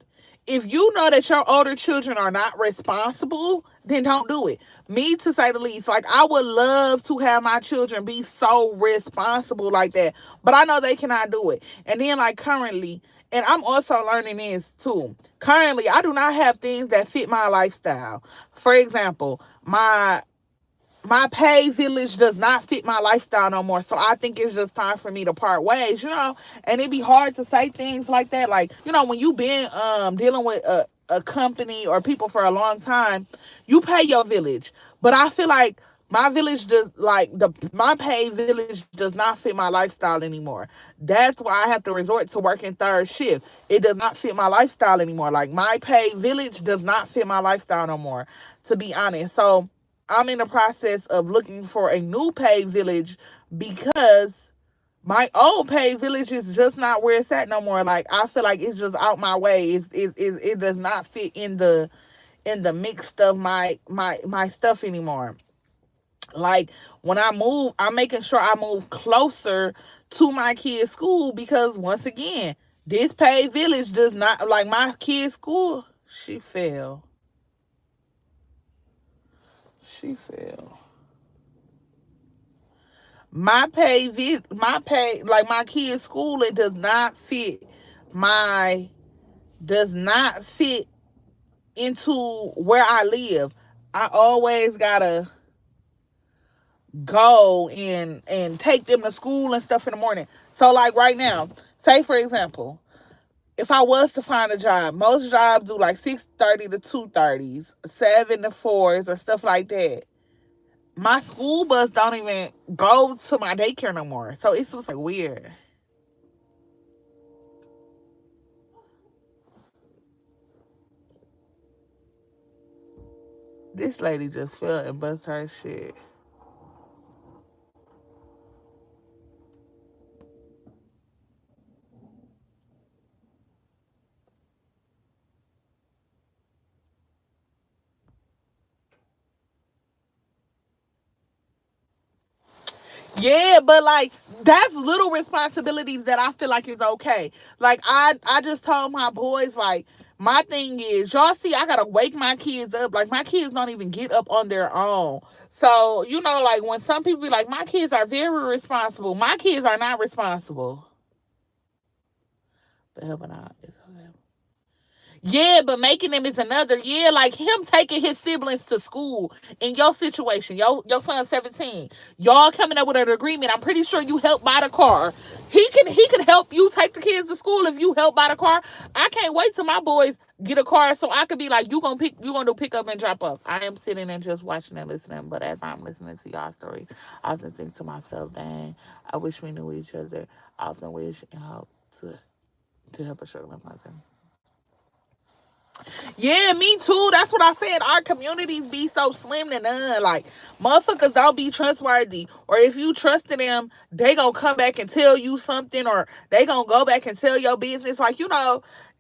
[SPEAKER 1] if you know that your older children are not responsible, then don't do it. Me, to say the least. Like, I would love to have my children be so responsible like that, but I know they cannot do it. And then, like, currently, and I'm also learning this too. Currently, I do not have things that fit my lifestyle. For example, my pay village does not fit my lifestyle no more. So I think it's just time for me to part ways. And it'd be hard to say things like that. Like, when you've been dealing with a company or people for a long time, you pay your village. But I feel like my village does, like, my pay village does not fit my lifestyle anymore. That's why I have to resort to working third shift. It does not fit my lifestyle anymore. Like, my pay village does not fit my lifestyle no more, to be honest. So I'm in the process of looking for a new pay village, because my old pay village is just not where it's at no more. Like, I feel like it's just out my way. It does not fit in the mix of my stuff anymore. Like, when I move, I'm making sure I move closer to my kids' school, because once again, This paid village does not, like my kid's school. She fell. She fell. Like my kid's schooling my does not fit into where I live. I always gotta go and take them to school and stuff in the morning. So like right now, say for example, if I was to find a job, most jobs do like 6:30 to 2:30s, 7 to 4s, or stuff like that. My school bus don't even go to my daycare no more. So it's just like weird. This lady just fell and bust her shit. Yeah, but like that's little responsibilities that I feel like is okay. Like I just told my boys like my thing is y'all see I gotta wake my kids up. Like my kids don't even get up on their own. So you know like when some people be like my kids are very responsible, my kids are not responsible. But helping out is okay. Yeah, but making them is another. Yeah, like him taking his siblings to school in your situation. Your son's 17. Y'all coming up with an agreement. I'm pretty sure you help buy the car. He can help you take the kids to school if you help buy the car. I can't wait till my boys get a car so I could be like, you gonna do pick up and drop off. I am sitting and just watching and listening, but as I'm listening to y'all story, I often think to myself, dang, I wish we knew each other. I often wish and hope to help a struggling mother. Yeah, me too. That's what I said. Our communities be so slim to none. Like, motherfuckers don't be trustworthy. Or if you trusted them, they gonna come back and tell you something, or they gonna go back and tell your business. Like,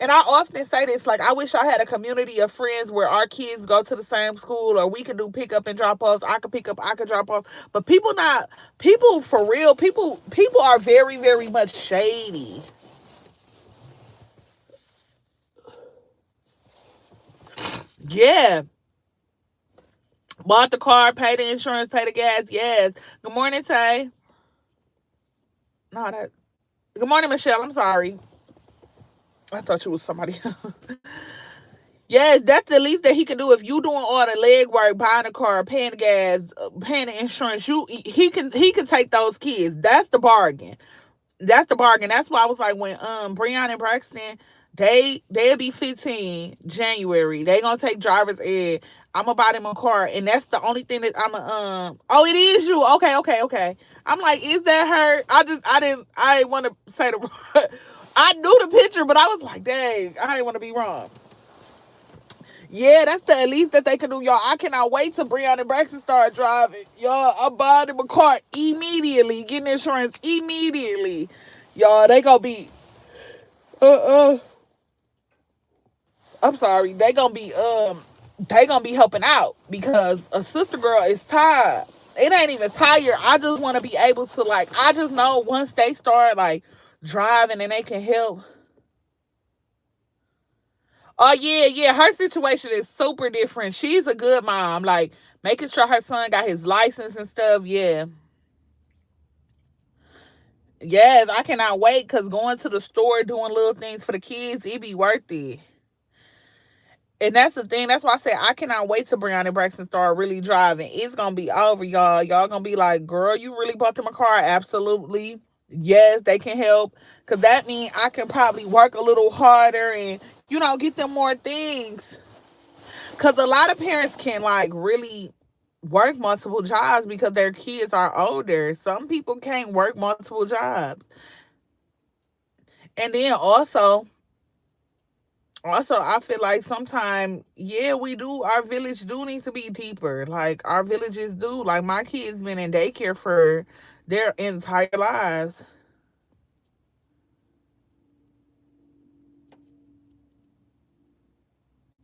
[SPEAKER 1] and I often say this, like, I wish I had a community of friends where our kids go to the same school, or we could do pick up and drop offs. I could pick up, I could drop off. But people for real, people are very, very much shady. Yeah. Bought the car, pay the insurance, pay the gas. Yes. Good morning, Tay. No, that. Good morning, Michelle. I'm sorry. I thought you was somebody else. Yeah, that's the least that he can do. If you doing all the leg work, buying a car, paying the gas, paying the insurance, he can take those kids. That's the bargain. That's the bargain. That's why I was like when Breon and Braxton, they'll be 15 January. They gonna take driver's ed. I'm gonna buy them a car, and that's the only thing that I'm oh, it is you. Okay, okay, okay. I'm like, is that her? I didn't want to say the I knew the picture, but I was like, dang, I didn't want to be wrong. Yeah, that's the least that they can do, y'all. I cannot wait till Breon and Braxton start driving. Y'all, I'm buying them a car immediately, getting insurance immediately. Y'all, they gonna be uh I'm sorry, they gonna be helping out because a sister girl is tired. It ain't even tired. I just wanna be able to like I just know once they start like driving and they can help. Oh yeah, yeah. Her situation is super different. She's a good mom, like making sure her son got his license and stuff. Yeah, yes. I cannot wait because going to the store doing little things for the kids, it be worth it. And that's the thing. That's why I said I cannot wait to Brianna and Braxton start really driving. It's gonna be over, y'all. Y'all gonna be like, girl, you really bought them a car? Absolutely. Yes, they can help. Cause that means I can probably work a little harder and get them more things. Cause a lot of parents can like really work multiple jobs because their kids are older. Some people can't work multiple jobs. And then also I feel like sometimes, yeah, we do our village do need to be deeper. Like our villages do. Like my kids been in daycare for their entire lives.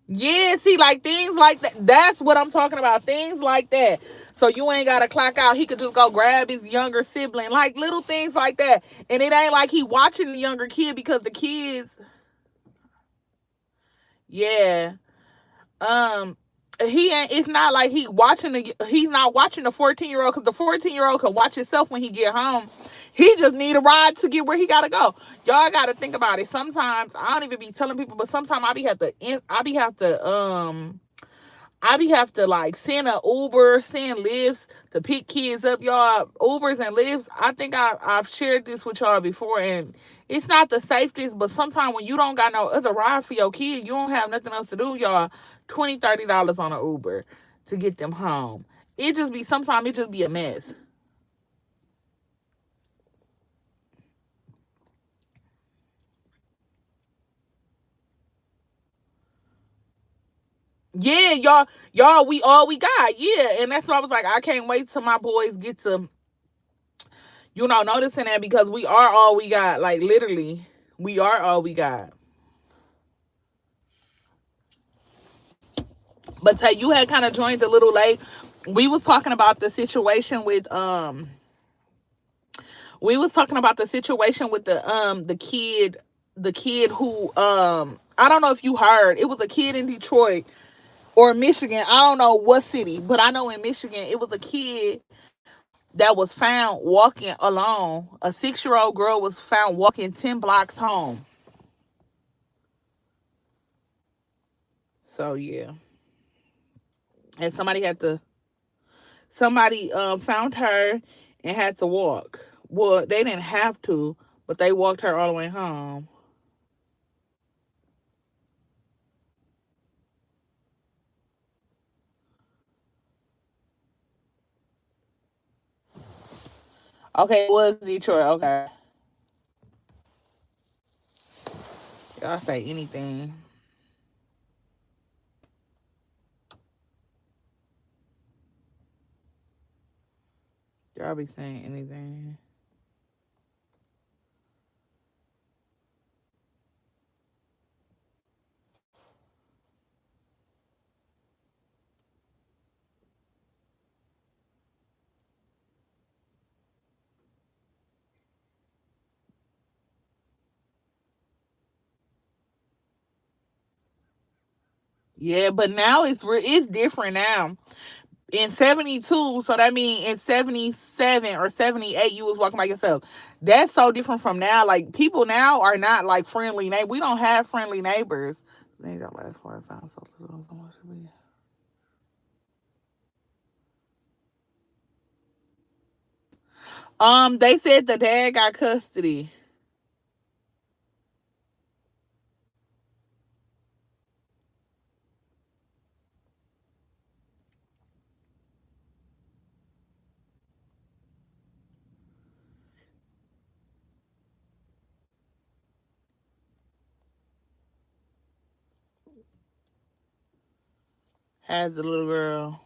[SPEAKER 1] Yeah, see, like things like that. That's what I'm talking about. Things like that. So you ain't gotta clock out. He could just go grab his younger sibling, like little things like that. And it ain't like he watching the younger kid because the kids, yeah. Um, he ain't. It's not like he's not watching the 14-year-old because the 14-year-old can watch himself when he get home. He just need a ride to get where he gotta go. Y'all gotta think about it. Sometimes I don't even be telling people, but sometimes I be have to like send a Uber, send Lyfts to pick kids up, y'all. Ubers and Lyfts. I think I've shared this with y'all before, and it's not the safest, but sometimes when you don't got no other ride for your kid, you don't have nothing else to do, y'all. $20, $30 on an Uber to get them home. Sometimes it just be a mess. Yeah, y'all, we all we got. Yeah, and that's why I was like, I can't wait till my boys get to, noticing that because we are all we got. Like literally, we are all we got. But Tay, you had kind of joined a little late. We was talking about the situation with we was talking about the situation with the kid who I don't know if you heard. It was a kid in Detroit or Michigan. I don't know what city, but I know in Michigan it was a kid that was found walking alone. A 6-year-old girl was found walking 10 blocks home. So yeah. And somebody found her and had to walk. Well, they didn't have to, but they walked her all the way home. Okay, it was Detroit. Okay. Y'all say anything. Y'all be saying anything. Yeah, but now it's different now. In 72, so that means in 77 or 78, you was walking by yourself. That's so different from now. Like, people now are not like friendly. We don't have friendly neighbors. They don't last for a time, so little, so much to be. They said the dad got custody. Has the little girl.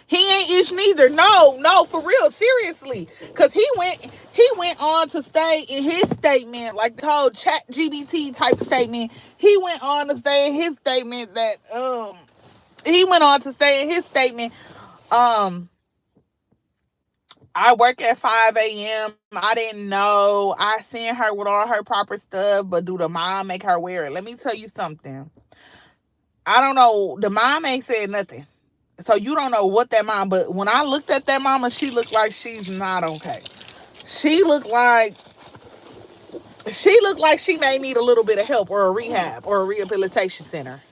[SPEAKER 1] He ain't itch neither. No, no, for real, seriously. Cause he went on to say in his statement, like the whole chat GBT type statement, he went on to say in his statement that he went on to say in his statement, um, I work at 5 a.m. I didn't know. I seen her with all her proper stuff, but do the mom make her wear it? Let me tell you something. I don't know. The mom ain't said nothing. So you don't know what that mom, but when I looked at that mama, she looked like she's not okay. She looked like She looked like she may need a little bit of help or a rehab or a rehabilitation center.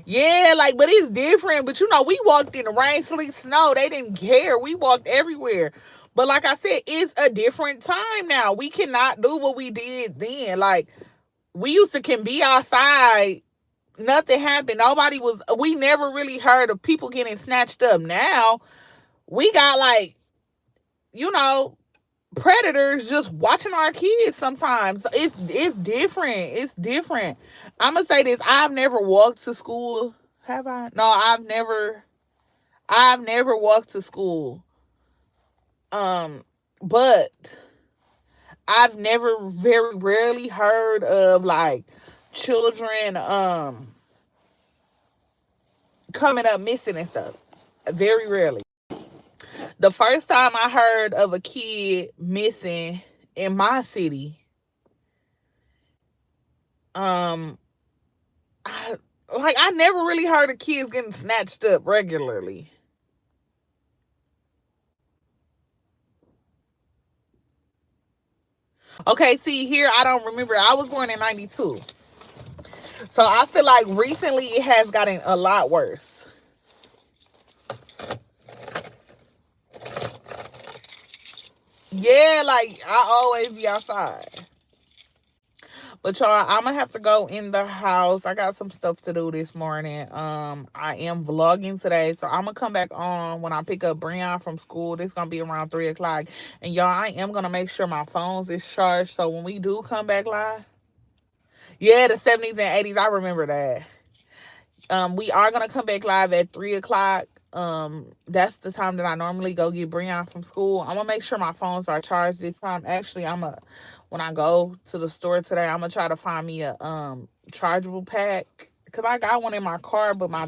[SPEAKER 1] Yeah, like, but it's different. But we walked in the rain, sleet, snow. They didn't care. We walked everywhere. But like I said, it's a different time now. We cannot do what we did then. Like, we used to can be outside. Nothing happened. Nobody was. We never really heard of people getting snatched up. Now we got like, you know, predators just watching our kids sometimes. It's different. It's different. I'm gonna say this. I've never walked to school. Have I? No, I've never walked to school. Um, but I've never very rarely heard of like children coming up missing and stuff. Very rarely. The first time I heard of a kid missing in my city, um, I I never really heard of kids getting snatched up regularly. Okay, see here, I don't remember. I was born in '92, so I feel like recently it has gotten a lot worse. Yeah, like I always be outside. But y'all, I'm gonna have to go in the house. I got some stuff to do this morning. I am vlogging today, so I'm gonna come back on when I pick up Brian from school. This gonna be around 3 o'clock, and y'all, I am gonna make sure my phone's is charged. So when we do come back live, yeah, the '70s and '80s, I remember that. We are gonna come back live at 3 o'clock. That's the time that I normally go get Brian from school. I'm gonna make sure my phones are charged this time. Actually, when I go to the store today, I'm gonna try to find me a chargeable pack because I got one in my car, but my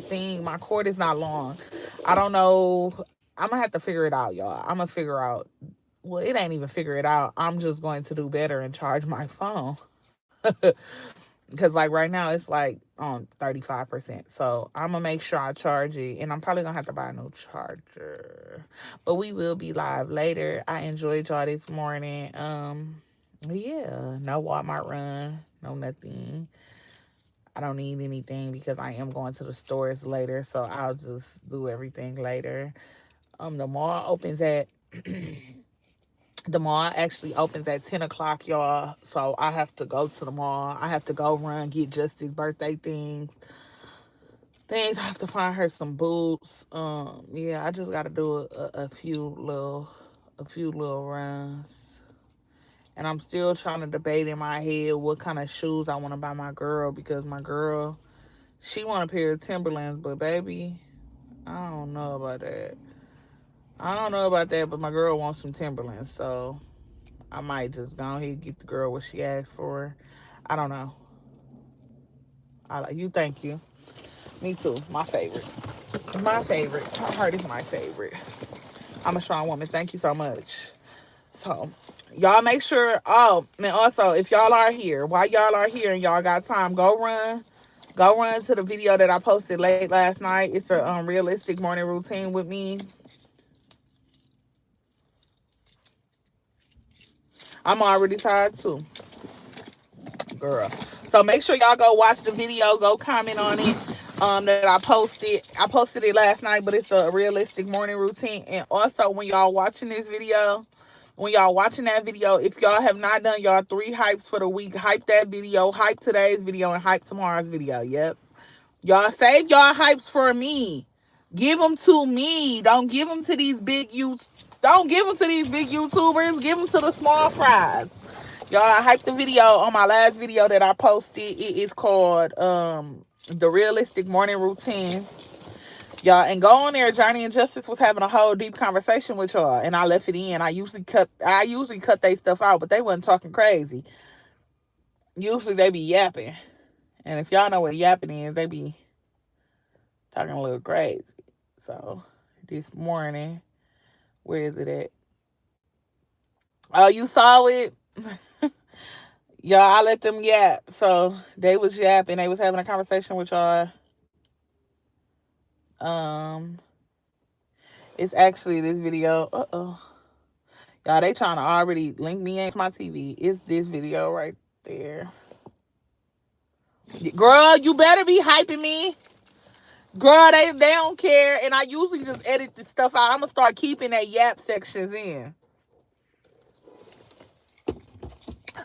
[SPEAKER 1] cord is not long. I don't know. I'm gonna have to figure it out, y'all. I'm gonna figure out. Well, it ain't even figure it out. I'm just going to do better and charge my phone. Because like right now it's like on 35%. So I'm gonna make sure I charge it, and I'm probably gonna have to buy a new charger. But we will be live later. I enjoyed y'all this morning. Yeah, no Walmart run, no nothing. I don't need anything because I am going to the stores later, so I'll just do everything later. The mall opens at the mall actually opens at 10 o'clock, y'all. So I have to go to the mall. I have to go run, get Justice's birthday things. I have to find her some boots. Yeah, I just gotta do a few little runs. And I'm still trying to debate in my head what kind of shoes I want to buy my girl, because my girl, she want a pair of Timberlands, but baby, I don't know about that. I don't know about that, but my girl wants some Timberlands, so I might just go ahead and get the girl what she asked for. I don't know. I like you. Thank you. Me too. My favorite. My favorite. Her heart is my favorite. I'm a strong woman. Thank you so much. So, y'all make sure. Oh, and also, if y'all are here, while y'all are here and y'all got time, go run. Go run to the video that I posted late last night. It's a realistic morning routine with me. I'm already tired too, girl. So make sure y'all go watch the video. Go comment on it. That I posted. I posted it last night, but it's a realistic morning routine. And also, when y'all watching this video, when y'all watching that video, if y'all have not done y'all 3 hypes for the week, hype that video, hype today's video, and hype tomorrow's video. Yep. Y'all save y'all hypes for me. Give them to me. Don't give them to these big Don't give them to these big YouTubers. Give them to the small fries. Y'all, I hyped the video on my last video that I posted. It is called The Realistic Morning Routine. Y'all, and go on there. Johnny and Justice was having a whole deep conversation with y'all, and I left it in. I usually cut their stuff out, but they wasn't talking crazy. Usually they be yapping. And if y'all know what yapping is, they be talking a little crazy. So this morning, where is it at? Oh, you saw it? Y'all, I let them yap. So they was yapping. They was having a conversation with y'all. It's actually this video. Y'all, they trying to already link me into my TV. It's this video right there. Girl, you better be hyping me. Girl, they don't care. And I usually just edit this stuff out. I'm going to start keeping that yap sections in.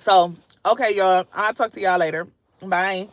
[SPEAKER 1] So, okay, y'all. I'll talk to y'all later. Bye.